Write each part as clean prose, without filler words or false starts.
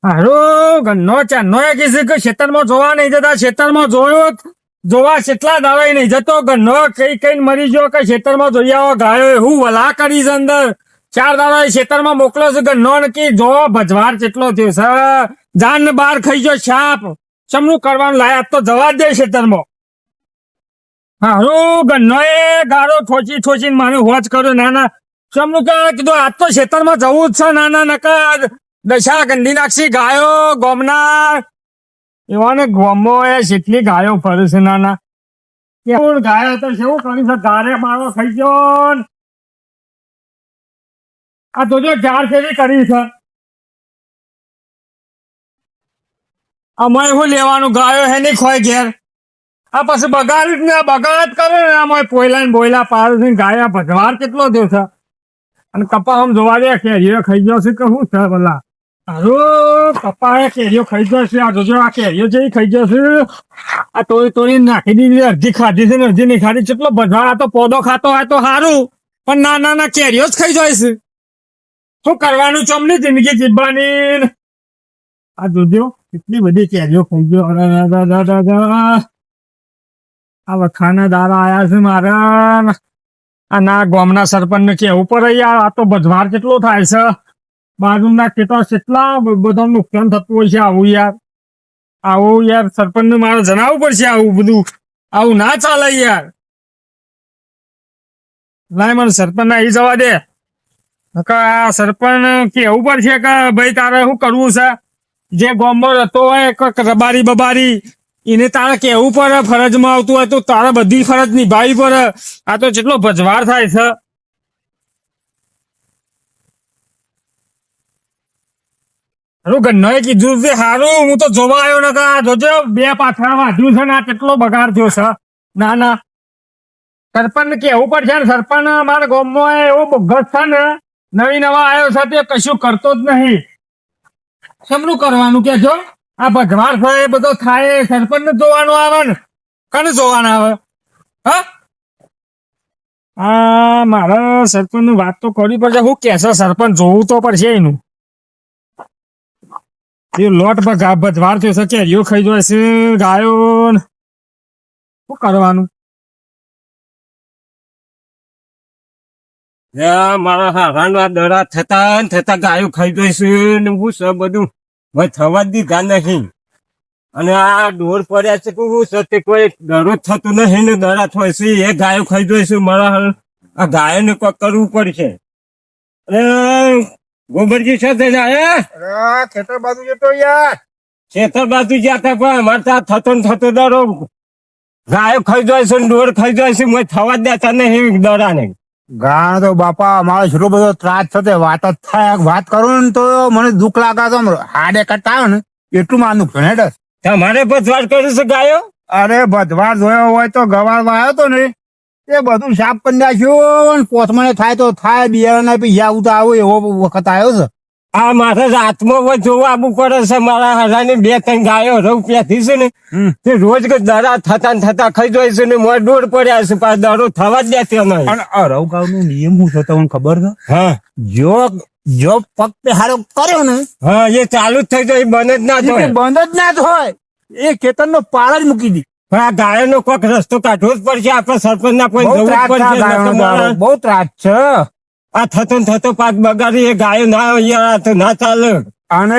હારું ગન્નો ચાનો એ કીધું કે ખેતરમાં જોવા નહીં જતા ખેતરમાં જોયો જોવા કેટલા દાડા નહીં જતો ગન્નો કઈ કઈ મરી ગયો કે ખેતરમાં જોઈ આવો ગાયો હું વલા કરી છે અંદર 4 દાડા ખેતરમાં મોકલો છે ગન્નો ને કે જો ભજવાર કેટલો થયો છે જાન ને બહાર ખાઈ ગયો સાપ ચમનું કરવાનું લાયા તો જવા જ દે ખેતરમાં હારું ગન્નો એ ગાળો ઠોચીને મારે હોજ કર્યો નાના ચમનું કીધું આજ તો ખેતરમાં જવું જ છે નાના નકા દશા ગંદી નાખશી ગાયો ગોમના એવાને ગોમો એ જેટલી ગાયો ફરે છે નાના કેવું ગાયો તો કેવું કરી છે ગારે મારો ખાઈ ગયો ને. આ તો જો 4 ફેરી કરી છે અમારે શું લેવાનું ગાયો હે નહીં ખોય ઘેર આ પછી બગાડ કરે ને અમારે પોયલા ને બોયલા પાડું છે ગાયા ભજવાર કેટલો થયો છે અને કપા આમ જોવા દે કેરીઓ ખાઈ ગયો છે કે શું છે બોલા હારું કપા કેરીઓ ખાઈ ગયો છે આ જોજો આ કેરીઓ જેવી ખાઈ ગયો છે આ તોડી નાખી દીધી અડધી ખાધી છે ને અડધી નહીં ખાધી કેટલો ભજવાર આ તો પોદો ખાતો હોય તો સારું પણ નાના કેરીઓ જ ખાઈ જાય છે શું કરવાનું ચમની જિંદગી જીવવાની આ જોજો કેટલી બધી કેરીઓ ખાઈ ગયો આ વખાના દાડા આયા છે મારા આ ના ગામના સરપંચ ને કેવું પડે યાર આ તો ભજવાર કેટલો થાય છે બાજુના ખેતર કેટલા બધા નુકસાન થતું હોય છે આવું યાર સરપંચ ને મારે જણાવવું પડશે આવું બધું આવું ના ચાલે યાર લાય મને સરપંચ ને અહીં જવા દે સરપંચ કેવું પડશે કે ભાઈ તારે શું કરવું છે જે ગામમાં રહેતો હોય રબારી બબારી એને તારે કેવું પડે ફરજમાં આવતું હોય તો તારે બધી ફરજ નિભાવી પડે આ તો જેટલો ભજવાર થાય છે હારું ગન્નોએ કીધું છે હારું હું તો જોવા આવ્યો ને જોજો 2 પાથરા વાંધ્યું છે ને આ કેટલો બગાડ થયો છે ના સરપંચ ને કેવું પડશે ને સરપંચ અમારા ગામમાં એવો બોગસ છે ને નવા આવ્યો છે તે કશું કરતો જ નહીં શમનું કરવાનું કે જો આ ભજવાર થાય બધો થાય સરપંચ ને જોવાનું આવે ને કને જોવાના આવે હા મારે સરપંચ ની વાત તો કરવી પડશે શું કે છે સરપંચ જોવું તો પડશે એનું એ લોટ ભજવાર થયો છે કેરીઓ ખાઈ જાય છે ગાયો શું કરવાનું મારા હારાના દડા થતા ગાયો ખાઈ જાય છે ને હું છે બધું ભાઈ થવા દીધા નહીં અને આ ડોર પડ્યા છે શું છે તે કોઈ દરરોજ થતું નહીં ને દડા થાય છે એ ગાયો ખાઈ જાય છે મારા આ ગાયોને કોઈ કરવું પડશે અને ગોબરજી છે થઈને આયા ખેતર બાજુ જતો યાર ખેતર બાજુ જતા પણ અમારે ત્યાં થતો દડો ગાયો ખાઈ જાય છે ડોર ખાઈ જાય છે મેં થવા જ દેતા નહીં દડા ને ગાણ તો બાપા અમારો એટલો બધો ત્રાસ થતો વાત જ થાય વાત કરું ને તો મને દુઃખ લાગે તો હાડે કટા આવે ને એટલું માનું ભેડ તમારે ભજવાર કર્યું છે ગાયો અરે ભજવાર જોયો હોય તો ગવાર વાયો તો ને એ બધું સાફ કરી નાખ્યું પોતમને થાય તો થાય બિયારણ પૈસા આવું તો આવું એવો વખત આવ્યો છે આ મારે રાતમાં જોવા આવવું પડે છે મારા હરાની 2-3 ગાયો રૂપિયાથી છે ને તે રોજ દડા થતા ખાઈ જાય છે ને મોર દોડ પડ્યા છે પાછ દડો થવા જ દેતી અમારે અને અરવગાવ નો નિયમ શું છે તમને ખબર છે હા જો પગ પેહારો કર્યો ને હા એ ચાલુ જ થઈ જાય બંધ જ ના થાય બંધ જ ના થાય એ ખેતર નો પાળ જ મૂકી દી પણ આ ગાયો નો કોઈક રસ્તો કાઢવો જ પડશે આપડે સરપંચ ના કોઈ જવું જ પડશે બહુ ત્રાસ છે આ થતો પાક બગાડી એ ગાયો ના અહીંયા તો ના ચાલે અને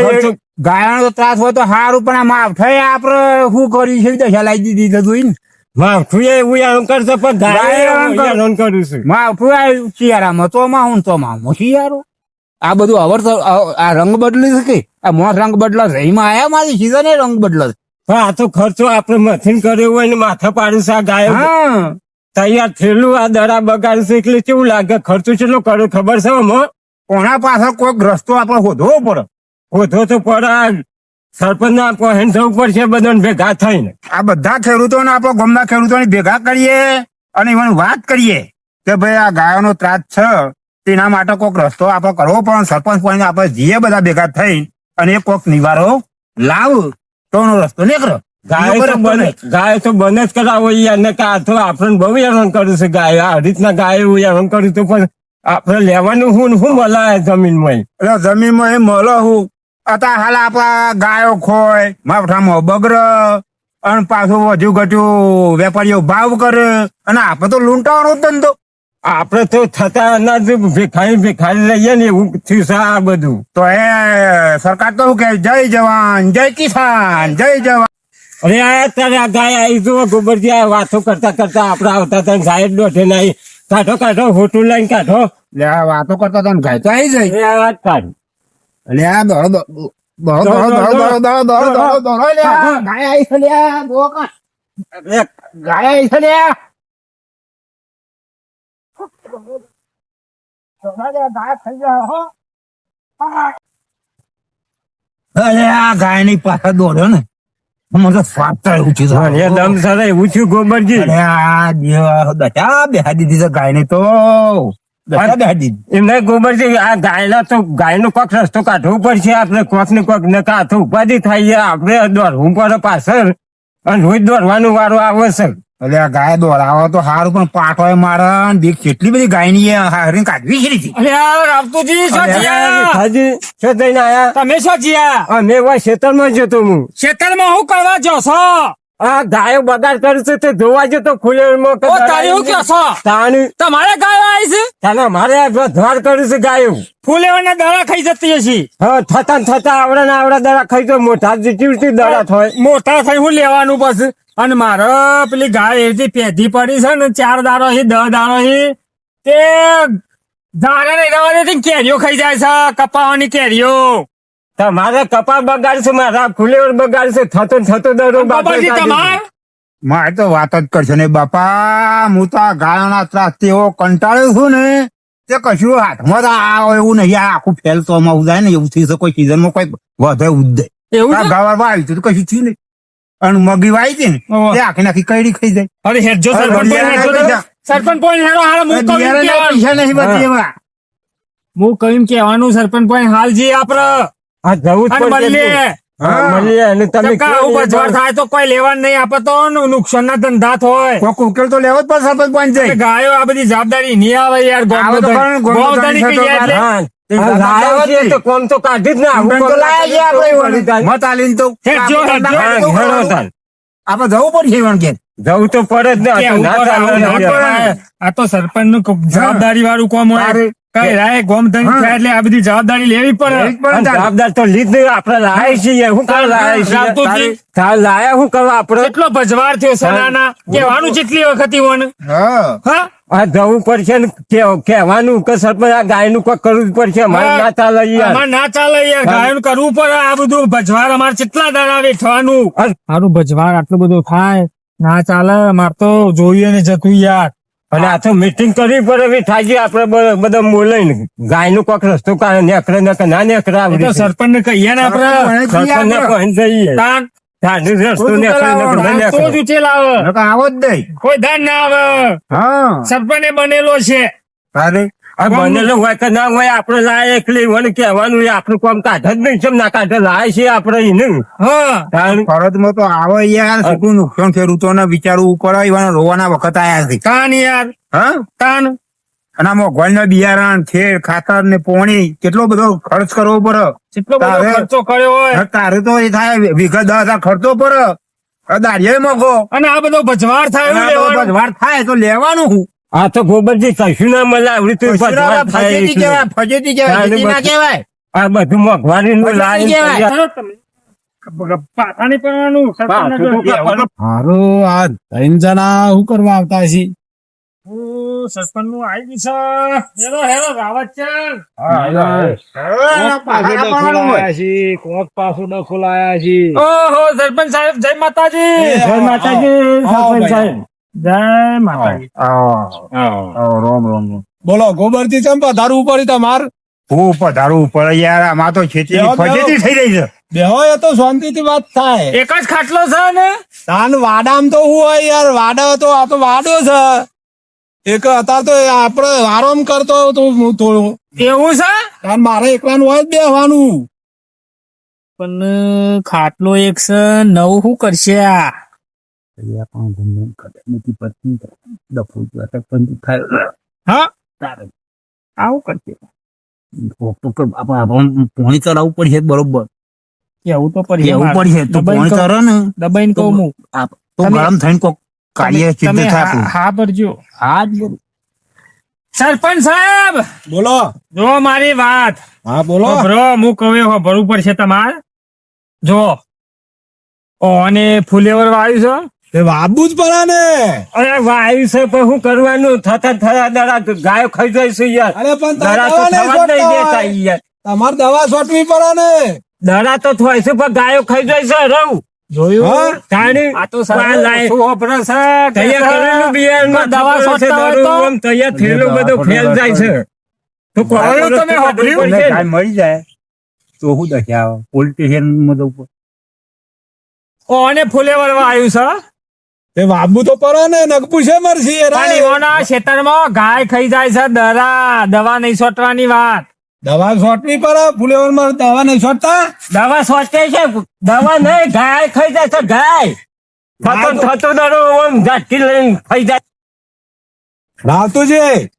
ગાયનો તો ત્રાસ હોય તો સારું પણ આ માવઠે આપડે શું કર્યું છે દશા લાવી દીધી બધું માવઠું એવું એમ કરશે પણ ગાય કર્યું છે માવઠું આવ્યું શિયાળામાં ચોમાહું ચોમાહું શિયાળો આ બધું અવર આ રંગ બદલી શકે આ મોસ રંગ બદલા છે એમાં આયા મારી સીઝન એ રંગ બદલા પણ આ તો ખર્ચો આપડે મથીન કર્યો હોય ને માથા પાડું છે આ ગાયો તૈયાર થયેલું આ દડા બગાડશે એટલે કેવું લાગે ખર્ચો કેટલો કર્યો ખબર છે કોના પાછળ કોઈક રસ્તો આપડે શોધવો પડે શોધવો તો પડે સરપંચ ના પહેન જવું પડશે બધાને ભેગા થઈને આ બધા ખેડૂતોને આપડે ગામના ખેડૂતોને ભેગા કરીએ અને એમાં વાત કરીએ કે ભાઈ આ ગાયોનો ત્રાસ છે તેના માટે કોઈક રસ્તો આપડે કરવો પણ સરપંચ point આપડે જઈએ બધા ભેગા થઈ અને કોઈક નિવારો લાવ તો રસ્તો નીકળો ગાય તો બને જ કરાવો યાર કે આ તો આપણને બહુ હેરાન કર્યું છે ગાય આ રીતના ગાય હેરાન કર્યું તો પણ આપડે લેવાનું હું મળે જમીનમાં જમીનમાં એ મળે હું અત્યારે હાલ આપડા ગાયો ખોય માવઠામાં બગર અને પાછું વધુ ઘટ્યું વેપારીઓ ભાવ કરે અને આપણે તો લૂંટાવાનો જ ધંધો. આપડે તો થતા અનાજ ભેખાઈ લઈએ ને એવું થયું છે આ બધું. તો એ સરકાર તો શું કે જય જવાન જય કિસાન જય જવાન. અરે આ તારે આ ગાય આવી જો ગોબરજી આ વાતો કરતા કરતા આપડે આવતા હતા ને ગાય જ દોઢે નહીં. કાઢો કાઢો હોટું લઈને કાઢો. એટલે આ વાતો કરતા હતા ને ગાય તો આવી જાય. એ આ વાત કાઢ. એટલે આ દોડો દોડો દોડો દોડો દોડો દોડો દોડો દોડો દોડો લે આ ગાય આવી છે લે આ દો કા અરે ગાય આવી છે લે આ. ગાય ખાઈ જાય હો. અરે આ ગાય ની પાછળ દોડ્યો ને મને તો સ્વાદ તો એવું છે. એ દમ સરે એવું થયું ગોબરજી. અરે આ દશા બેહા દીધી છે ગાય ને તો દશા બેહા દીધી. એમને ગોબરજી આ ગાયના તો ગાયનો કોક રસ્તો કાઢવો પડશે આપણે કોક ને કોક ને કાંઠો ઉપાધિ થાય છે આપણે દોડવું પડે પાછળ અને રોજ દોડવાનું વારો આવે છે. એટલે આ ગાય દોડાવો તો સારું પણ પાટોય મારે ને બીક કેટલી બધી ગાય ની હારી કાઢવી છે રીતી. અરે યાર રાવતુજી શું થયા? હાજી શું થઈને આયા? તમે શું થયા? અમે એવા ખેતરમાં જતો હું. ખેતરમાં હું કરવા જો છો? આ ગાયો બગાડ કરે છે તે જોવા જતો ખુલ્લેમાં ઓ તારી હું કયો છો? તાણી તમારે ગાયો આવી છે? તાને મારે આ ધ્વાર કર્યું છે ગાયો. ફૂલેવાના દડા ખાઈ જતી હશે. હા થતા ને થતા આવડા ને આવડા દડા ખાઈ તો મોટા ચીવટી દડા થાય. મોટા થઈ હું લેવાનું પછી અને મારે પેલી ગાય એવી પેધી પડી છે ને 4 દાડો હી 10 દાડો હી તે ધારે નહીં રહેવા દેતી ને કેરીઓ ખાઈ જાય છે કપાવાની કેરીઓ. તમારે કપા બગાડશે મારા ફુલેવર બગાડશે થતો ને થતો દડો બાબાજી તમાર મારે તો વાત જ કરશે ને બાપા. હું તો આ ગાયોના ત્રાસથી એવો કંટાળ્યો છું ને તે કશું હાથમાં તો આ એવું નહીં. આ આખું ફેલતો માં જાય ને એવું થઈ શકે. કોઈ સિઝનમાં કોઈ વધે ઉદય એવું છે? ગાવા વાવી તો કશું થયું નહીં. અને મગી વાવી હતી ને તે આખી નાખી કઈડી ખાઈ જાય. અરે હેડજો સરપંચ પોઈન્ટ હેડજો. સરપંચ પોઈન્ટ હેડો હાલ હું કહું એમ કહેવાનું. પૈસા નહીં બધી એવા. હું કહ્યું કહેવાનું સરપંચ પોઈન્ટ હાલ જી આપડે આ જવું જ અને પડશે. મળીએ. હા, મળીએ અને તમે ચક્કા આવું બજવાર થાય તો કોઈ લેવાનું નહીં આપે તો નુકસાન ના ધંધા થાય. કોક ઉકેલ તો લેવો જ પડે સરપંચ પાંચ એટલે જાય. ગાયો આ બધી જવાબદારી નહીં આવે યાર. આવે તો ખરું, ગોમધાણી કહીએ એટલે. હા, આ લાયો છે તો કોમ તો કાઢી જ ને આવું તો કોમ લાયા છે આપણે વળી જાય. મત આલીને તો હેડજો, હેડજો. હા, હેડો તાન. આપણે જવું પડશે એવણ કે જવું તો પડે જ ને. આ તો કેવું ના પડે, ચાલે આવું ના ને. પડે. આ તો સરપંચ નું જવાબદારી વાળું કામ હોય. તારે. કઈ રાય ગોમધન હા. થાય એટલે આ બધી જવાબદારી લેવી પડે. લેવી જ પડે. અને જવાબદાર તો લીધ નહીં આપણે લાયા છીએ શું કરવા લાયા છીએ? રામતુજી. તારે લાયા શું કરવા આપણે? કેટલો ભજવાર થયો સોનાના કહેવાનું જેટલી વખત ઈવોને. હા હા આ જવું પડશે ને કહેવાનું કે સરપંચ આ ગાય નું કોઈ કરવું જ પડશે. અમારે ના ચાલે યાર. અમારે ના ચાલે યાર. ગાયન કરવું પડે આ બધું ભજવાર. અમારે કેટલા દાડા વેઠવાનું. મારું ભજવાર આટલું બધું થાય ના ચાલે. અમારે તો જોઈએ ને જતું યાર. અને આ તો મીટિંગ કરવી પડે એવી થાય આપડે બધા બોલાઈને ગાય નું કોક રસ્તો કાઢે નેકરે નકર ના નેકરે એ તો સરપંચ ને કહીએ ને આપડે. સરપંચ ને કહીને જઈએ. તાન તાંડુ રસ્તો નેકરે નકર ના તો જ નેકરે. ઉચેલ આવે. નકર આવો જ નહીં. કોઈ ધાન ના આવે. હા સરપંચ બનેલો છે. તારે આ બનેલો હોય કે ના હોય આપડે લાય એકલી વન કહેવાનું આપણું કામ કાઢે જ નહીં. કેમ ના કાઢે લાય છે આપડે એને. હા તાણ ફરજમાં તો આવે યાર. શું નુકસાન ખેડૂતોને વિચારવું પડે. એવાના રોવાના વખત આયા છે. તાન યાર હા તાન. અને આ મોંઘવારીના બિયારણ ખેડ ખાતર ને પોણી કેટલો બધો ખર્ચ કરવો પડે. કેટલો બધો તારે- ખર્ચો કર્યો હોય. હવે તારે તો એ થાય વીઘા 10,000 ખર્ચો પડે. દાડિયા મોઘો. અને આ બધો ભજવાર થાય એવું લેવાનું. વાર થાય તો લેવાનું હું આ તો ગોબરજી કશું ના મળે આવડી તો ભજવા થાય ફજેતી એટલે. કહેવાય ફજેતી કહેવાય તારે ખેતી ના બધું- કહેવાય. આ બધું મોંઘવારી નું લાઈન કહેવાય. ચાલો તમે. પાછા નહીં પડવાનું. સરપંચને પાછું તો જો- કરવાનું. હારું આ ત્રણ જણા શું કરવા આવતા છે? હું સરપંચ નું આવી ગયું છે. હેલો હેલો રાવત છે. કોક પાછું ડખો લાયા છે. ઓહો સરપંચ સાહેબ જય માતાજી. જય માતાજી સરપંચ સાહેબ. જય માતાજી. રોમ રોમ બોલો ગોબરથી ચમ પધારવું પડ્યું તમાર? હું પધારવું પડે યાર. આમાં તો ખેતી બેહો, બેહો. ફજેતી થઈ રહી છે. બેહો એ તો શાંતિથી વાત થાય. એક જ ખાટલો છે ને. તાન વાડામ તો હું હોય યાર. વાડો તો આ તો વાડો છે. એક અત્યારે તો આપડે આરામ કરતો તો હું થોડું. એવું છે. તાન મારે એકલાનું હોય જ બેહવાનું. પણ ખાટલો એક છે નવું શું કરશે આ? હા આવું કરશે. પોણી ચડાવવું પડશે બરોબર. કેવું તો પડી એવું પડશે તું દબાઈને પોણી કહું- કરો ને દબાઈને કહું હું તો તમે- ગરમ થઈને કોક કાર્ય સિદ્ધ તમે થાય આપણું. હા ભરજો હા જ બોલ. સરપંચ સાહેબ બોલો જો મારી વાત હા બોલો બ્રો હું કહું એ ભરવું પડશે તમારે જો અને ફુલેવર વાવ્યું છે એ વાબુ જ પડે ને અરે વાયુ છે પણ શું કરવાનું થતા દડા ગાયો ખાઈ જાય છે યાર અરે પણ તમે દડા તો દવા નહીં થવા જ નહીં છોડતા દેતા હોય. યાર તમારે દવા છોટવી પડે ને દડા તો થાય છે પણ ગાયો ખાઈ જાય છે રહું જોયું જાણી આ તો આ લાય- શું વાપરે છે તૈયાર કરેલું બિયારણમાં દવા ખબર છે, છોડતા હોય દડું તો? આમ તૈયાર થયેલું બધું ફેલ જાય છે તો હવે કોણ તમે વાપર્યું? તમને ગાય મળી જાય તો શું દશા આવે પોલિટિશિયન બધું અને ફુલેવર વાવ્યું છે એ વાબુ તો પડે ને નગપુ છે મરસી એ પણ રાય. એઓના ખેતરમાં ગાય ખાઈ જાય છે દવા નહીં છોટવાની વાત દવા છોટવી પડે ફુલેવર માં દવા નહીં છોટતા દવા સોચે છે દવા નહીં ગાય ખાઈ જાય છે ગાય થતું દડો આમ ઝાટકી લઈને ખાઈ જાય રાવતું છે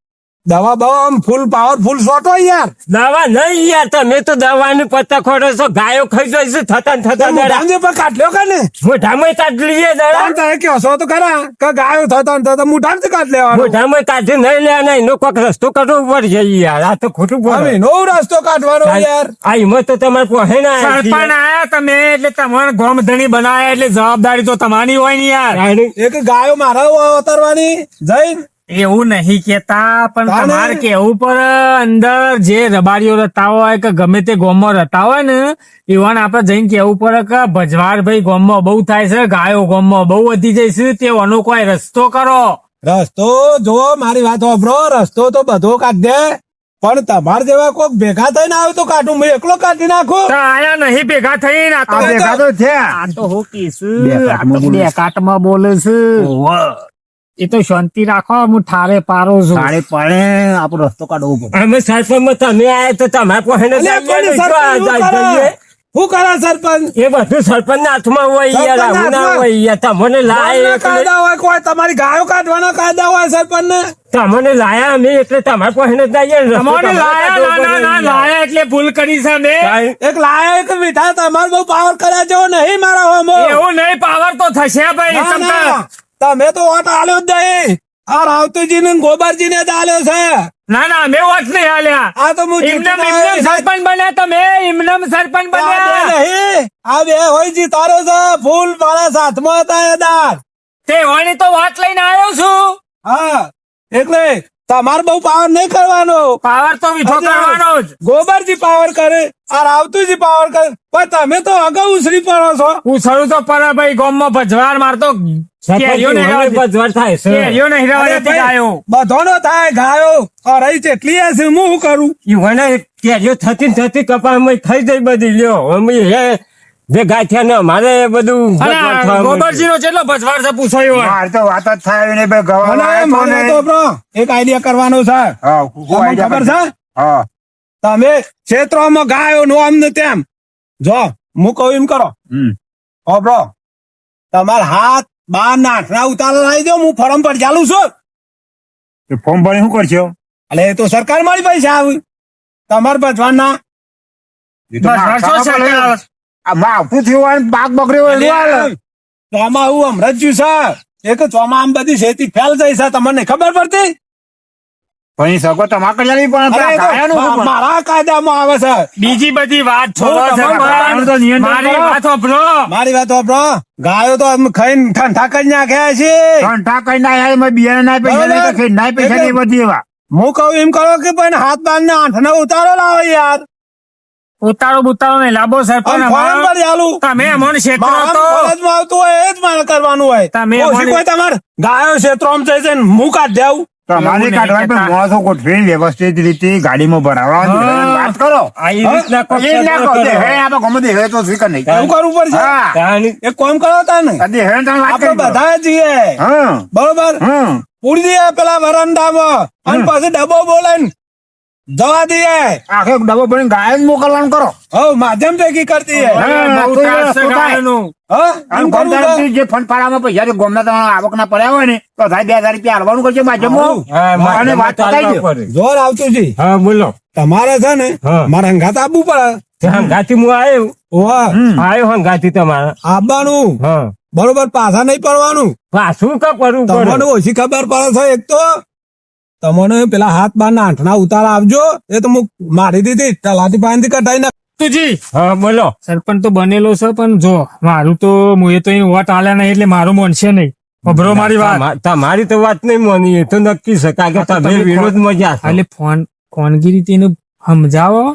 દવા બહુ આમ ફૂલ પાવરફુલ શોટ હોય યાર દવા નહીં યાર તમે તો દવાની પત્તા ખોડો છો ગાયો ખાઈ જાય છે થતા ને થતા દડા મુઠામજી પર કાઢલ્યો કે ને મોઢામાં કાઢી લઈએ દડા તાન તમે કહો છો તો ખરા કે ગાયો થતા ને થતા મુઠામજી કાઢ લેવાનો મોઢામાં કાઢી નહીં લે નહીં એનો કોઈક રસ્તો કાઢવો પડશે યાર આ તો ખોટું હવે બોલે નો રસ્તો કાઢવાનો યાર આ હિંમત તો તમારે પહે ના સરપંચ આયા તમે એટલે તમારે ગોમધણી બનાયા એટલે જવાબદારી તો તમારી હોય ને યાર એક ગાયો મારા ઉતારવાની જઈને એવું નહીં કેતા પણ તાને? તમારે કેવું પર અંદર જે રબારીઓ રહેતા હોય કે ગમે તે ગોમમાં રહેતા હોય ને એવાને આપડે જઈને કેવું પડે કે ભજવાર ભાઈ ગોમમાં બહુ થાય છે ગાયો ગોમમાં બહુ વધી જાય છે તેવાનો કોઈ રસ્તો કરો રસ્તો જો મારી વાત હોભરો રસ્તો તો બધો કાઢ દે પણ તમાર જેવા કોક ભેગા થઈને આવે તો કાઢું હું એકલો કાઢી નાખું તો આયા નહીં ભેગા થઈને આ આ તો ભેગા તો થયા આ તો હું કીશું બે કાટમાં બોલે છે. બે કાટમાં બોલે છે એ તો શાંતિ રાખો હું ઠારે પારો છું સાડે પાડે આપણો રસ્તો કાઢવો પડે અમે સરપંચમાં તમે આયા તો તમારે પહે અલ્યા, પણ સરપંચ શું કરે સરપંચ એ બધું સરપંચ ના હાથમાં હોય યાર સરપંચના આવું ના હાથમાં? હોય યાર તમને લાયા ગામના એટલે કાયદા હોય કોઈ તમારી ગાયો કાઢવાના કાયદા હોય સરપંચ ને તમને લાયા અમે એટલે તમારે પહે જ જઈએ ને. રસ્તો તમારે તમારે લાયા કાઢવો ના ના પડે ના યાર. લાયા એટલે ભૂલ કરી છે મેં કાંઈ? એક લાયક મીઠા તમારે બહુ પાવર કર્યા જેવો નહીં મારા હોમો એવું નહીં પાવર તો થશે ભાઈ ના, તમ તાર. ના, તમે તો વોટ આલ્યો જ નહીં આ રાવતુજી ને ગોબરજી ને જ આલ્યો છે ના ના મેં વાત નહીં હાલ્યા આ તો હું ઇમનમ જીતતા ઇમનમ હોય. સરપંચ બન્યા તમે ઇમનમ સરપંચ આ બે બન્યા નહીં આ બે હોય જીતારો છે ફૂલ મારા સાથમાં હતા એ દાર તે હોયની તો વાત લઈને આવ્યો છું હા એટલે તમારે બહુ પાવર નહીં કરવાનો પાવર તો વીઠો કરવાનો જ ગોબરજી પાવર કરે આ રાવતુજી પાવર કરે પણ તમે તો અગાઉ ઉસરી પડો છો હું સરું તો પર ભાઈ ગામમાં ભજવાર મારતો કેરીઓ નહીં સરપંચ રહેવા બધવાર થાય છે કેરીઓ નહીં રહેવા અરે દેતી ભાઈ, ગાયો. બધોનો થાય ગાયો અરે ચેટલી હશે હું શું કરું ઈવોને કેરીઓ થતી ને થતી કપામાં ખાઈ જાય બધી લ્યો અમે હે ભેગા થયા ને અમારે બધું અને ભગવાન થવા ગોબરજી નો કેટલો ભજવાર છે પૂછાયો હોય મારે તો વાત જ થાય ને ભાઈ ગવા મને મને તો બ્રો એક આઈડિયા કરવાનો છે હા શું તમને idea ખબર કરશે? છે હા તમે ક્ષેત્રોમાં ગાયો નો આમ ને તેમ જો હું કહું એમ કરો હમ. ઓ બ્રો તમારા હાથ બાર ના આઠના ઉતારા લાવી દો હું ફોરમ પર ચાલુ છું તો ફોર્મ ભરી શું કરશો એટલે એ તો સરકાર મારી પૈસા આવી તમારે ભજવાના એ તો ભજવાર છો માથા પર સરકાર લઈ- આવે છે. આ માવઠું થયું હોય ને પાક બગડ્યો હોય એટલું હાલે. ચોમા હું હમણાં જ જ્યું છે એક ચોમા આમ બધી શેતી ફેલ જાય છે તમને ખબર પડતી પણ એ સગો તમારે કરી આલવી પણ અરે એ તો ગાયાનું શું પણ? મારા કાયદામાં આવે છે બીજી બધી વાત છોડો હું તમારું સરપંચ. તો નિયંત્રણ મારી કરો. વાત સાંભળો. મારી વાત બ્રો ગાયો તો આમ ખાઈને ઠંઠા કરી નાખ્યા છે ઠંઠા કઈ ના આવે એમાં બિયારણ ના પૈસા નહીં તો ખેડ ના પૈસા નહીં બધી એવા હું કહું એમ કરો કે પણ હાથ બાર ને આઠ ઉતારો લાવો યાર ઉતારો બુતારો નહીં લાંબો સરપંચ આમ ફોરમ પર ચાલુ તમે અમોને ક્ષેત્રો મારા તો ફરજમાં આવતું હોય એ જ મારે કરવાનું હોય તમે ઓછી અમારી- કોઈ તમારે ગાયો ક્ષેત્રોમાં જઈ જઈને હું કાઢ દેવું તમારે એવું નહીં કાઢવા પણ કહેતા. માણસો ગોઠવી વ્યવસ્થિત રીતે ગાડીમાં ભરાવા હા. વાત કરો આ એ રીતના કોક એ ના સગવડ કહો કરો. દેહે આપણે ગમે દેહે તો સ્વીકાર નહીં એવું કરવું પડશે હા તાણી એક કામ કરો તાને આ દેહે તમે વાત આપણે કરી દો. બધા જઈએ હા બરોબર હા પૂરી દઈએ પેલા વરંડામાં અને પછી ડબ્બો બોલાઈને જવા દઈએ આખે ડબ્બો ભરીને ગાય જ મોકલવાનું કરો હવે માધ્યમ ભેગી કરતી હે હા. બહુ તો એ ત્રાસ છે વસ્તુ થાય. ગાયોનું. હા અને એમ કરવું ગોમદાર છે? જે ફંડ ફાળામાં પૈસા જે ગોમના તમારા આવકના પડ્યા હોય ને તો થાય 2000 રૂપિયા હાલવાનું કરજો માધ્યમમાં. હા, અને માધ્યમમાં વાત પતાઈ ચાલવા દો. પડે. જોર આવતું જી હા બોલો તમારે છે ને હા. મારે હંગાત આપવું પડે તે હંગાથી હું આવ્યો ઓવા આવ્યો હંગાથી તમારે આવવાનું હા બરોબર, પાછા નહીં પડવાનું. પાછું કા કરવું તમને પડે ઓછી ખબર પડે છે. એક તો તમને પેલા હાથ બાર ના આંઠના ઉતાર આપજો, એ તો હું મારી દીધી તલાટી પાસેથી કઢાઈ નાખ. તુજી હા બોલો સરપંચ તો બનેલો છે, પણ જો મારું તો મુએ તો અહીં વોટ આલ્યા નહીં એટલે મારું મોનશે નહીં. ખબરો મારી વાત. તમારી તો વાત નહીં માની, એ તો નક્કી છે કારણ કે હા, તો તમે તમે વિરોધ મજા એટલે ફોનગીરી તેને સમજાવો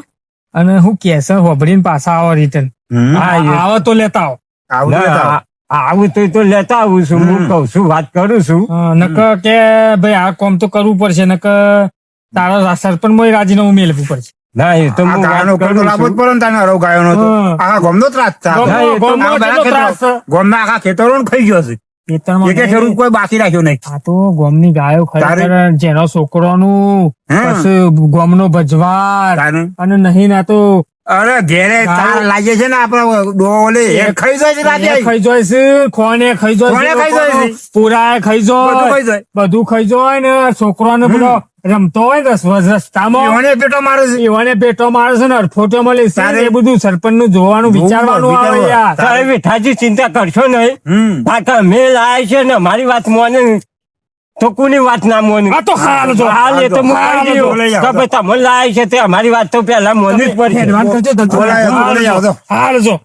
અને હું કેસે હોભરીને પાછા આવો રિટર્ન. હા, એ- આવો તો લેતા આવો. આવું ના, લેતા આવો. આવું તો લેતા આવું છું હું કઉ છું વાત કરું છું નકર કે ભાઈ આ કામ તો કરવું પડશે, નકર તારા સરપંચ માં રાજીનામું મેળવવું પડશે. ના એ તો આ હું ગાયનો વાત ઉકેલ તો કરું લાવવો જ છું પડે ને તાને હરવ ગાયોનો તો. હા. આખા ગામનો ત્રાસ છે. ગામમાં- આ ગામમાં બધા કેટલો ત્રાસ છે. ગામના આખા ખેતરો ખાઈ ગયો છે. ખેતરમાં એકે ખેડૂત કોઈ બાકી રાખ્યો નહીં. આ તો ગોમની ગાયો ખરેખર જેનો છોકરોનું હા. પછી ગોમનો ભજવાર તાનું. અને નહીં ના તો અરે ઘેરે તાર લાગે છે ને આપડે ડોલે એ ખાઈ જાય છે રાતે. એ ખાઈ જાય છે, ખોને ખાઈ જાય ખોને છે, ખાઈ જાય છે. પૂરાએ ખાઈ બધું જાય, ખાઈ જાય. બધું ખાઈ જાય ને છોકરાને પેલો રમતો હોય ને રસ્તામાં એઓને પેટો મારે છે. એવાને પેટો મારે છે ને અડફોટો મળે છે તારે- એ બધું સરપંચ નું જોવાનું વિચારવાનું આવે વિચારવાનું. યાર. તારે વિઠાજી ચિંતા કરશો નહીં કાકા મેલ આય છે ને મારી વાત મોને તો કોની વાત ના મોની આ તો હાલ જો. હાલ એ તો હું હાલ કહી જો, દઉં. લઈ આવો. તો ભાઈ તમે લાય છે તે અમારી વાત તો પેલા મોની જ પડશે એડવાન્સ કરજો તો બોલાય, હાલ બોલાય, જો. આવજો. હાલ જો.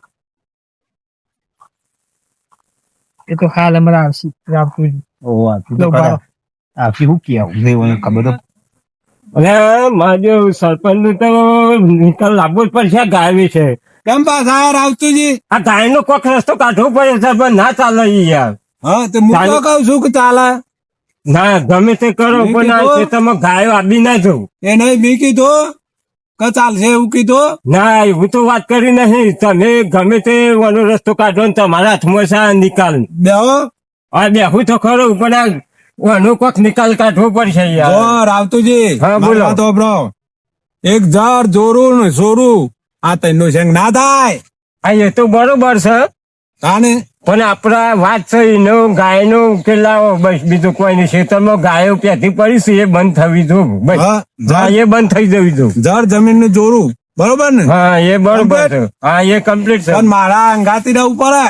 એ તો હાલ અમારા આવશે રામપુર. લો, બાળો. આપી શું કેવું ખબર તો અરે મારે સરપંચ નું તો નિકાલ લાવવો જ પડશે આ ગાય છે કેમ પાછા યાર આવતુંજી? આ ગાય નો કોક રસ્તો કાઢવો પડે સરપંચ ના ચાલે ઈ યાર હા તો હું તો કહું છું કે ચાલે. ના ગમે તે કરો મેં પણ આ કીધું. ખેતરમાં ગાયો આપી ના જવું એ નહીં મેં કીધું કે ચાલશે એવું કીધું. ના એવું તો વાત કરી નહીં તમે ગમે તે વાનો રસ્તો કાઢો ને તમારા હાથમાં છે આ નિકાલ બેહો આ બેહું તો ખરો પણ આ વાનો કોક નિકાલ કાઢવો પડશે યાર જો રાવતુજી હા, બોલો. મારી વાત સાંભળો. એક જર જોરું ને સોરું આ તૈનો શેંગ ના થાય આ એ તો બરોબર છે તાને પણ આપડા વાત છે એનો ગાયનો કેટલા બસ બીજું કોઈ નહીં ખેતરમાં ગાયો પેથી પડી છે એ બંધ થવી જો બસ હા, હા એ બંધ થઈ જવી જો જર જમીન નું જોરું બરોબર ને હા એ બરોબર છે હા એ કમ્પ્લીટ છે પણ મારા અંગાતી રહેવું પડે.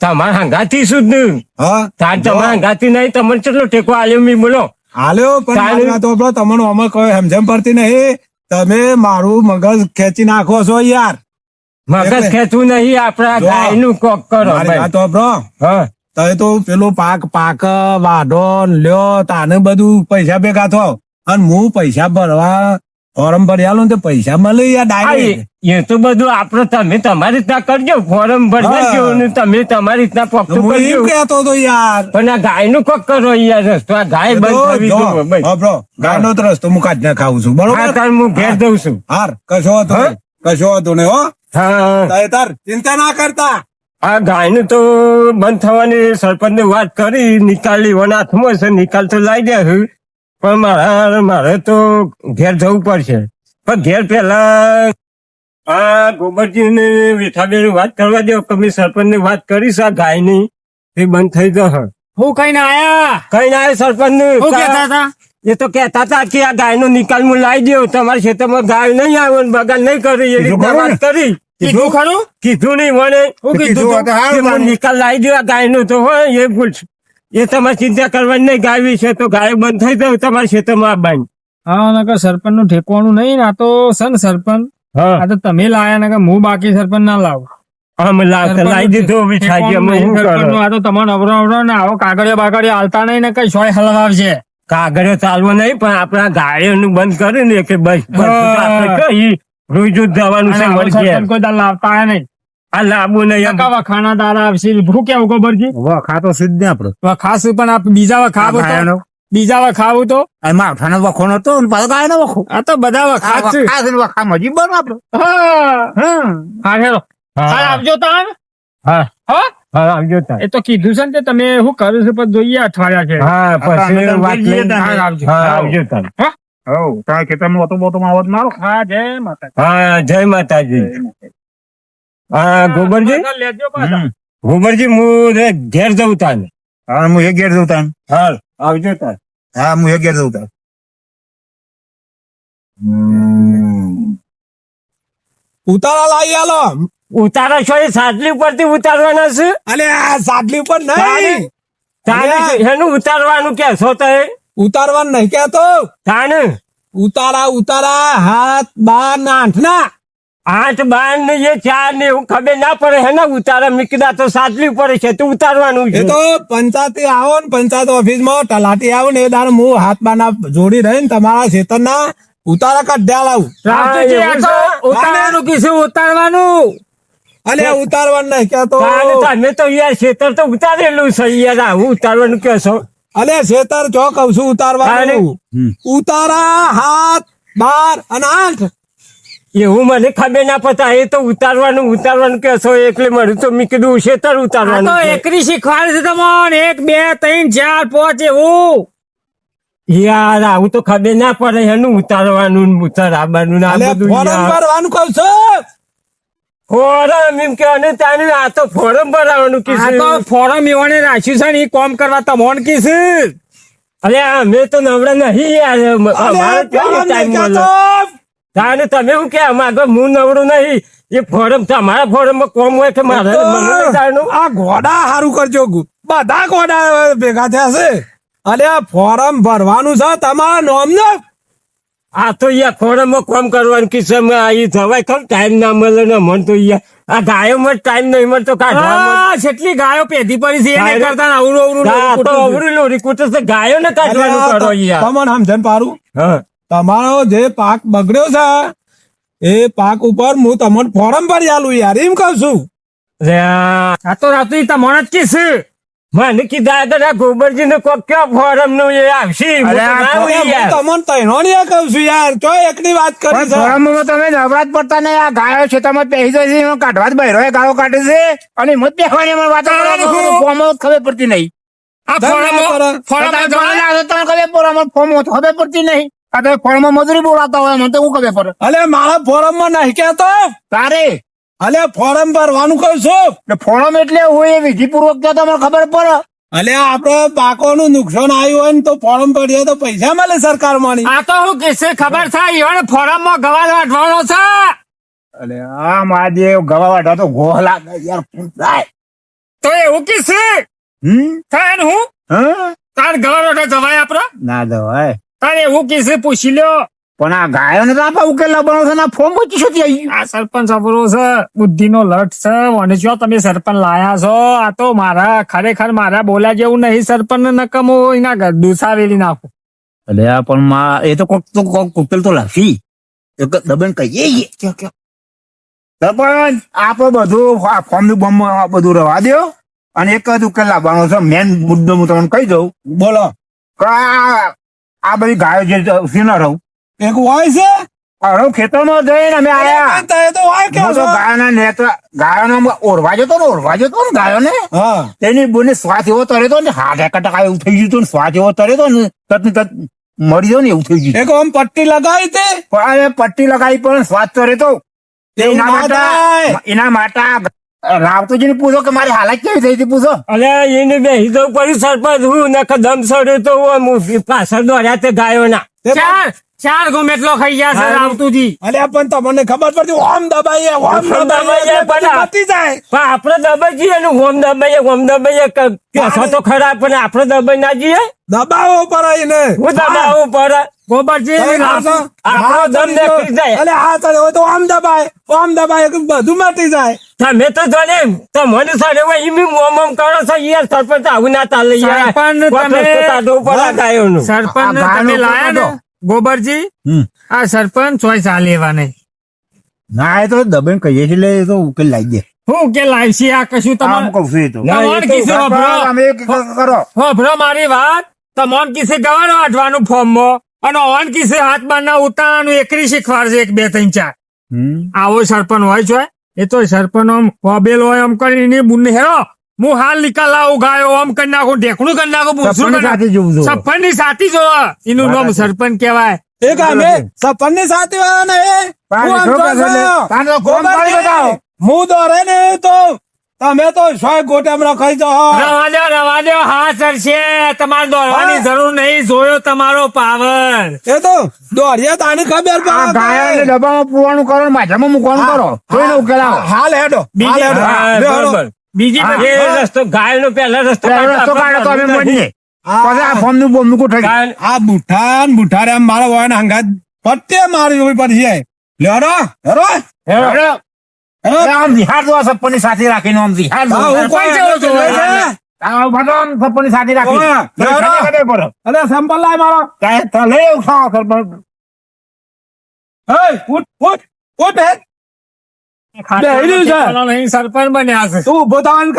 તમારા હંગાથી શું જ હા તાર તમારા હંગાથી નહીં તમને કેટલો ટેકો આલ્યો મી બોલો હાલ્યો પણ તારે- મારી વાત સાંભળો, તમને આમાં કોઈ સમજણ પડતી નહીં. તમે મારું મગજ ખેંચી નાખો છો યાર. મગજ એટલે- ખેંચવું નહીં આપડા જો. ગાય નું કોક કરો મારી ભાઈ. વાત સાંભળો. હા તમે તો પેલું પાક વાઢો ને લ્યો તાને બધું પૈસા ભેગા થો અને હું પૈસા ભરવા ફોર્મ ભરી આલું ને તો પૈસા મળે યાર હા, ડાયરેક્ટ. એ તો બધું આપડે તમે તમારી રીતના કરજો ફોરમ ભરી હા. દેજો ને તમે તમારી રીતના તો પોખતું હું કરજો એમ કહેતો હતો યાર. પણ આ ગાય નું કોક કરો યાર રસ્તો આ ગાય બંધ થવી જો, જોઈએ ભાઈ. સાંભળો, ગાયનો તો રસ્તો હું કાઢી ના ખાઉં છું હા બરોબર. તાર હું ઘેર જઉં છું હાર કશો હતો હા? નહીં. કશો હતો નહીં હો. હા તારે તાર ચિંતા ના કરતા. આ ગાય નું તો બંધ થવાની સરપંચ ને વાત કરી નિકાલ એવાના હાથમાં છે નિકાલ તો લાવી દે છે. પણ મારે તો ઘેર જવું પડશે પણ ઘેર પેલા આ ગોબરજી ને વિઠાબેન વાત કરવા દો કે મેં સરપંચ ને વાત કરીશ આ ગાય ની એ બંધ થઈ જશે હું કઈ ના આયા કઈ ના સરપંચ હું કેતા હતા એ તો કેતા હતા કે આ ગાય નો નિકાલ હું લાવી દઉં તમારા ખેતરમાં ગાય નહીં આવે ને બગાડ નહીં કરી એ રીતના ખરું ને? વાત કરી કીધું ખરું કીધું નહીં મને હું કીધું કીધું તું? હતું, હારું કે હું તાને. નિકાલ લાવી દઉં આ ગાય નું તો હોય એ ભૂલ છે. એ તમારે ચિંતા કરવાની નહીં ગાય વિશે તો ગાય બંધ થઈ જાય તમારા ખેતરમાં આવવાની હા નકર સરપંચ નું ઠેકવાનું નહીં ને આ તો છે ને સરપંચ હા આ તો તમે લાયા નકર હું બાકી સરપંચ ના લાવું અમે લાવી દીધો વિઠાજી અમે શું સરપંચનું કરો આ તો તમારે અવરો ને આવો કાગળિયા બાગળિયા હાલતા નહીં ને કઈ સોય હલવાવશે કાગળે ચાલવો નહીં પણ આપણા ગાયોનું બંધ કરીને કે બસ બસ હા. આપણે કહી રોજ જ જવાનું છે અને આવો મરઘે. સરપંચ કોઈ દાડો લાવતા આયા નહીં આ લાંબુ નહીં નકા વખાણા દાડા આવશે શું કેવું ખબરજી વખા તો સીધ ને આપડે વખાસ પણ આપ બીજા વખાવ ગાયનો બીજા વખાવું તો એમાં અઠાનો વખો નતો ને પાછો ગાયનો વખો આ તો બધા વખાત છે વખા છે ને વખા મજી બનો આપડે હા હા હેલો હા. હા આવજો તાન હા હા હા આવજો તાર. એ તો કીધું છે ને તે તમે શું કર્યું છે પણ જોઈએ અઠવાડિયા છે હા પછી આપણે વાત જઈએ લઈને- તાર. હા, આવજો. હા આવજો તાર. હવ તારા ખેતરમાં ઓટો બોટો આવત મારો હા જય માતા હા જય માતાજી હા ગોબરજી લેજો પાછા ગોબરજી હું ઘેર જઉં તાને હા હું એક ઘેર જઉં તાન હા આવજો તાર. હા હું એક ઘેર જઉં તાન ઉતારા લાવી આલો. ઉતારો છો એ સાટલી ઉપરથી ઉતારવાના છે અલે આ સાટલી ઉપર નહીં તાને એનું ઉતારવાનું કે છો તો ઉતારવાનું નહીં કેતો. તાને ઉતારા હાથ બાર ને આઠ ના 8 12 ને એ 4 ને એવું ખબર ના પડે હે ને ઉતારા મીકદા તો સાટલી ઉપર છે તું ઉતારવાનું એ છે તો પંચાયતી આવો ને પંચાયત ઓફિસ માં તલાટી આવો ને એ દાડે હું હાથ બાના જોડી રહીને તમારા ખેતર ના ઉતારા કાઢ્યા લાવું. રામતુજી, આ તો એવું છે? ઉતારવાનું કીધું, ઉતારવાનું. અલે ઉતારવાનું નહીં કેતો. તાને તમે તો યાર ખેતર તો ઉતારેલું છે યાર આવું ઉતારવાનું કે છો અલે ખેતર જો કઉ છું ઉતારવાનું. ઉતારા હાથ બાર અને આઠ. એવું મને ખબર ના પડતા એ તો ઉતારવાનું કે છો એટલે મારું તો મેં કીધું ખેતર આ ઉતારવાનું તો છે. એકરી શીખવાડે છે તમને 1 2 3 4 5 એવું. યાર આવું તો ખબર ના પડે એનું ઉતારવાનું ને ઉતારવાનું ને આ અલે બધું ફોરમ યાર. ભરવાનું કઉ છું. ફોરમ એમ કે અને તાને આ તો ફોરમ ભરાવાનું આ તો કીધું. ફોરમ એવાને રાખ્યું છે ને એ કામ કરવા તમને કીધું. અરે અમે તો નવરા નહીં યાર અલે અમારે ક્યાં ફોરમ ટાઈમ નહીં મળે કહેતો. તાને તમે શું કે અમારે હું નવરું નહીં એ ફોરમ તમારા ફોરમ માં કોમ હોય કે મારે મને નહીં જાણવું. આ ઘોડા હારું કરજો બધા ઘોડા ભેગા થયા છે. અલે આ ફોરમ ભરવાનું છે તમારા નોમ ને. આ તો યાર ફોરમ માં કોમ કરવાનું કિસ્સામાં અહીં થવાય ખરું ટાઈમ ના મળે ને મને તો યાર આ ગાયો માં ટાઈમ નહીં મળતો કાઢવામાં. આ જેટલી ગાયો પેધી પડી છે એને ગાયો- કરતા ને અવરું અવરું આ લોહી તો કૂટું છે. અવરું લોરી કૂટે છે ગાયો ને કાઢવાનું કરો યાર. તમને સમજણ પારું. હા તમારો જે પાક બગડ્યો છે એ પાક ઉપર હું તમને ફોરમ ભરી આલું યાર એમ કઉ છું. રે આ તો રાતું તમને જ કીધું. મને કીધા હતા આ ગોબરજી ને કોક ક્યાં ફોરમ નું એ આવશે હું તો ના અરે હોય હું યાર. તમને તૈણોની કઉ છું યાર તો એકની વાત કરી પણ છે. ફોરમમાં તમે નવરાત પડતા નહીં આ ગાયો છે તમે પહેરી જાય છે એમાં કાઢવા જ બહેરો ગાયો કાઢે છે અને એમ જ બેસવાની એમાં વાતો ફોર્મ ખબર પડતી નહીં. આ તમે ફોરમો- આ કરો. ફોરમો તમે જોડે- લાગે તમને ખબર પડે ફોર્મ ખબર પડતી નહીં. આ તો ફોર્મમાં મજૂરી બોલાતા હોય મને તો હું ખબર પડે અલે મારા ફોરમ માં નહીં કેતો. તારે અલે ફોરમ ભરવાનું કઉ છું. ફોર્મ એટલે હોય એ વિધિપૂર્વક તો તમને ખબર પડે. અલે આપડે પાકોનું નુકસાન આવ્યું હોય ને તો ફોરમ ભરીએ તો પૈસા મળે સરકાર માંની. આ તો હું કીધું ખબર છે ઈવોને ફોરમમાં ગવાલ વાટવાનો છે. અલે આ મહાદેવ ગવા વાળા તો ગોહ લાગે યાર પૂછાય. તો એવું કીધું થાય ને હું હા તાર ગવાલ વાટો જવાય આપડે ના દવાય તારે એવું કીધું પૂછી લ્યો. પણ આ ગાયો ને તો આપા ઉકેલ લાવવાનો છે ને આ ફોર્મ પછી શું આવી ગયું? આ સરપંચ અબરો છે બુદ્ધિનો લટ છે મને જો તમે સરપંચ લાયા છો આ તો મારા ખરેખર મારા બોલ્યા જેવું નહીં સરપંચ ને નકમો એના દુસાવેલી નાખું. અલે આ પણ માં એ તો કોક ઉકેલ તો લાગી દબન કહીએ સરપંચ આપડે બધું આ ફોર્મ નું બોમ્બ બધું રવા દો અને એક જ ઉકેલ લાવવાનો છે મેન મુદ્દો હું તમને કહી દઉં બોલો કે આ બધી ગાયો જે છે ને રહું એક હોય છે. રહું ખેતરમાં જઈને અમે આયા તે તો હોય કે હું તો ગાયોના નેત્ર ગાયોનો ઓરવા જતો ને ગાયોને હા તેની બોને શ્વાસ એવો તરે તો ને હાથ ટકા એવું થઈ ગયું હતું ને શ્વાસ એવો તરે તો ને તત ને તત મરી ગયો ને એવું થઈ ગયું એક આમ પટ્ટી લગાવી તે પણ આ પટ્ટી લગાવી પણ શ્વાસ તરે તો એવું ના થાય. એના માટે રાવતોજી ને પૂછો કે મારી હાલત કેવી થઈ હતી પૂછો. અરે એને બેસી જવું પડ્યું સરપંચ હું નખ દમ સડ્યો તો હું પાછળ દોડ્યા તે ગાયો ના ચાર ગોમેટલો ખાઈ ગયા છે હા. રાવતુજી. અલે પણ તમને ખબર પડતી ઓમ દબાઈએ ઓમ દબાઈએ, પછી પતી જાય. પણ આપડે દબાઈ જઈએ ને હોમ દબાઈએ કેસો તો ખરા પણ આપડે દબાઈ ના જઈએ દબાવો પડે એને. હું દબાવું પડે ગોબરજી તમે રાવતુ- આપણો દમ નીકળી જાય. અલે હા ચડે હોય તો ઓમ દબાય કે બધું મટી જાય. તમે તો જોને તમને સડે હોય એમ મોમ કરો છો યાર સરપંચ આવું ના ચાલે યાર સરપંચ કોક તમે- રસ્તો કાઢવો પડે ગાયોનો. સરપંચ આ તમે ગાયનો લાયા ને કાઢો. ગોબરજી આ સરપંચ ચોઈસ આ લેવા નહીં. ના એ તો દબન કહીએ છીએ એટલે એ તો ઉકેલ લાવી દે હું કે લાવશી આ કશું આમ તમારે કહું છું એ તો ના, એ તમારે તો કીધું સરપંચ, હોભળો. અમે એક કરો હોભળો મારી વાત તમોન કિસે ગવાનો વાટવાનું ફોર્મમાં અને ઓન કિસે હાથ બારના ઉતારવાનું એકરી શીખવાડશે 1 2 3 4 આવો સરપંચ હોય છે એ તો સરપંચ આમ કોબેલ હોય આમ કરીને બુને હેરો હું હાલ નિકાલ લાવું ગાયો આમ કરી નાખું ઢેકણું કરી નાખું ભૂસું કરી સરપંચ સાથે જોવું નાખું. જોઈએ. સફરની સાથી જો એનું નામ સરપંચ કહેવાય. એક અમે સપનની સાથે વાળા ને પાણી હું આમ ઠોકા કહું છું. છે. તાનો કોમ પાડી બતાવો. હું દોરે ને તો તમે તો સોય ગોટેમ રખાઈ દો રવા દો હા સરશે તમારે દોડવાની જરૂર નહીં જોયો તમારો પાવર એ તો દોડ્યા તાને ખબર આ પડે. ગાયોને ડબ્બામાં પૂરવાનું કરો ને માથામાં મૂકવાનું કરો કોઈને ઉકેલાવો હાલ હેડો હાલ હેડો. હા, બે હેડો. બરોબર. બીજી હા, બધી એ રસ્તો ગાયનો પહેલો રસ્તો પહેલો રસ્તો કાઢો તો અમે મળીએ પછી આ ફોન નું બોમ્બ નું થઈ ગાય- આ બુઠા રે મારા હોય ને હંગાત પટ્ટે મારી જોવી પડી જાય લ્યો હેડો હેડો આમ વિહાર જો સપ્પની સાથે રાખીને આમ વિહાર જો. હા, હું કોઈ કેવો જોવે છે? આ બધો આમ સપ્પની સાથે રાખી ઓવે, લેવડો. અરે સંપલ લાય મારો કાંઈ તલે ઉઠાવો સરપંચ. હે ઉઠ હે બેહી રહ્યું છે. નહીં સરપંચ બન્યા છે તું ઉભો થવાનું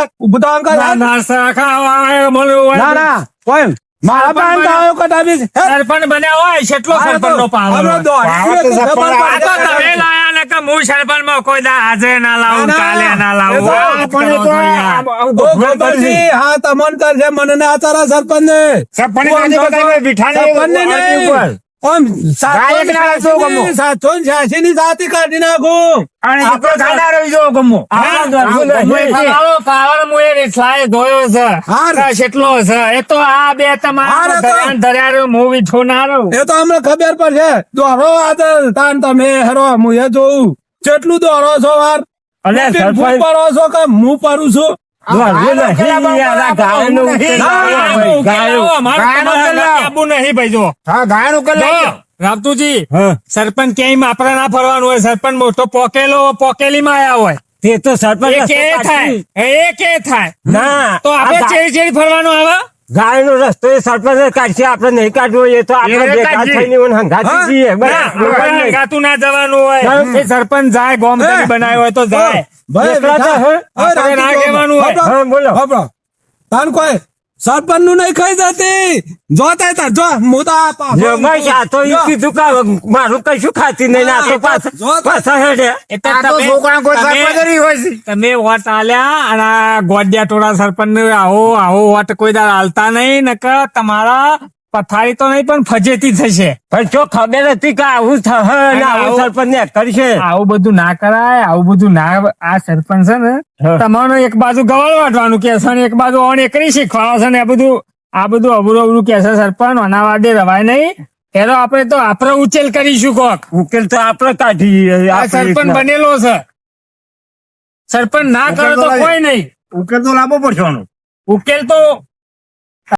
કર ના, ના, શાખા મને હોય. ના ના કોઈ મારા પાસે તો આવ્યો કટાવી છે. હે? સરપંચ બન્યા હોય કેટલો આ તો સરપંચ નો પાવર હમણાં હોય. દોડી પાવર તો ગયો, સરપંચ ખબર આ તો પડે. તમે લાયા ને કે હું સરપંચ માં કોઈ દા આજે ના લાવું ના, ના. કાલે ના એ લાવું તો વાત પણ એ કરો તો છો યાર. ઓ ગોબરજી, હા તમન કરશે મને ના તારા સરપંચ ને સપ્પની સાથે બધાને બિઠાને સરપંચ ને વાળી નહીં. ઉપર. આમ ગાયક ના રાખશો ગમો. 786 ની જાતિ કાઢી નાખું. અને આપણો ખાના રહી જો ગમો. હા, ગમો નહીં. તમારો પાવર હું એ રીતલાએ ધોયો છે. હાર. કેટલો છે એ તો આ બે હાર તમારા હતો. ધર્યા ધર્યા મૂવી છોનારો એ તો અમને ખબર પડશે દોરો આદર તાન તમે હેરો હું એ જોઉં કેટલું દોરો છો વાર અલે સરપંચ હું પરો છો કે હું પરું છું દોડવું નહીં યાર, આ ગાયનો ઉકેલ લાવો ભાઈ, ગાયો. નહીં ભાઈ જો હા ગાયનું કર જો, રામતુજી હા, સરપંચ ક્યાંય આપડે ના ફરવાનું હોય સરપંચ મોટો પોકેલી માં આયા હોય તે તો સરપંચ એ રસ્તો કે કાઢી. થાય એ કે થાય ના તો આપણે આ ચેડી ચેડી ફરવાનું આવે ગાયનો રસ્તો એ સરપંચ જ કાઢશે, આપણે નહીં કાઢવો એ તો આપણે એ ભેગા કાઢીએ. થઈને ઓને હંગાથી હા? જઈએ. ના, બરાબર. આપણે ગાતું ના જવાનું હોય હા. એ સરપંચ જાય ગોમ હે. બનાવ્યો હોય તો જાય ભાઈ એકલા તો હે? આપણે ના કહેવાનું હોય. હા, બોલો. ખબર તાન કોઈ સરપંચ નું નહીં ખાઈ જતી જોતા તા જો હું તો આ પાછો જો ભાઈ, આ તો ઈ જો. કીધું કે મારું કશું ખાતી નહીં ને આ તો પાછા હેડે. એટલે આ તો તમે- છોકરા કોઈ તમે- સરપંચ જ હોય છે. તમે વોટ આલ્યા અને આ ગોડિયા ટોળા સરપંચ ને આવો વોટ કોઈ દાડ આલતા નહીં નકર તમારા પથારી તો નહીં પણ ફજેતી થશે પણ જો ખબર હતી કે આવું થશે ને આવું આવું- સરપંચ ને કરશે. આવું બધું ના કરાય આવું બધું ના આ સરપંચ છે ને હા. તમારું એક બાજુ ગવાળ વાટવાનું કે છે ને એક બાજુ ઓણ એકરી શીખવાડે છે ને આ બધું અબરું અબરું કે છે સરપંચ આના વાદે રવાય નહીં એનો આપણે તો આપણે ઉચેલ કરીશું કોક ઉકેલ તો આપણે કાઢીએ આ આપણે સરપંચ રીતના. બનેલો છે સરપંચ ના કરે તો કોઈ નહીં ઉકેલ તો લાવવો પડશે આનો. ઉકેલ તો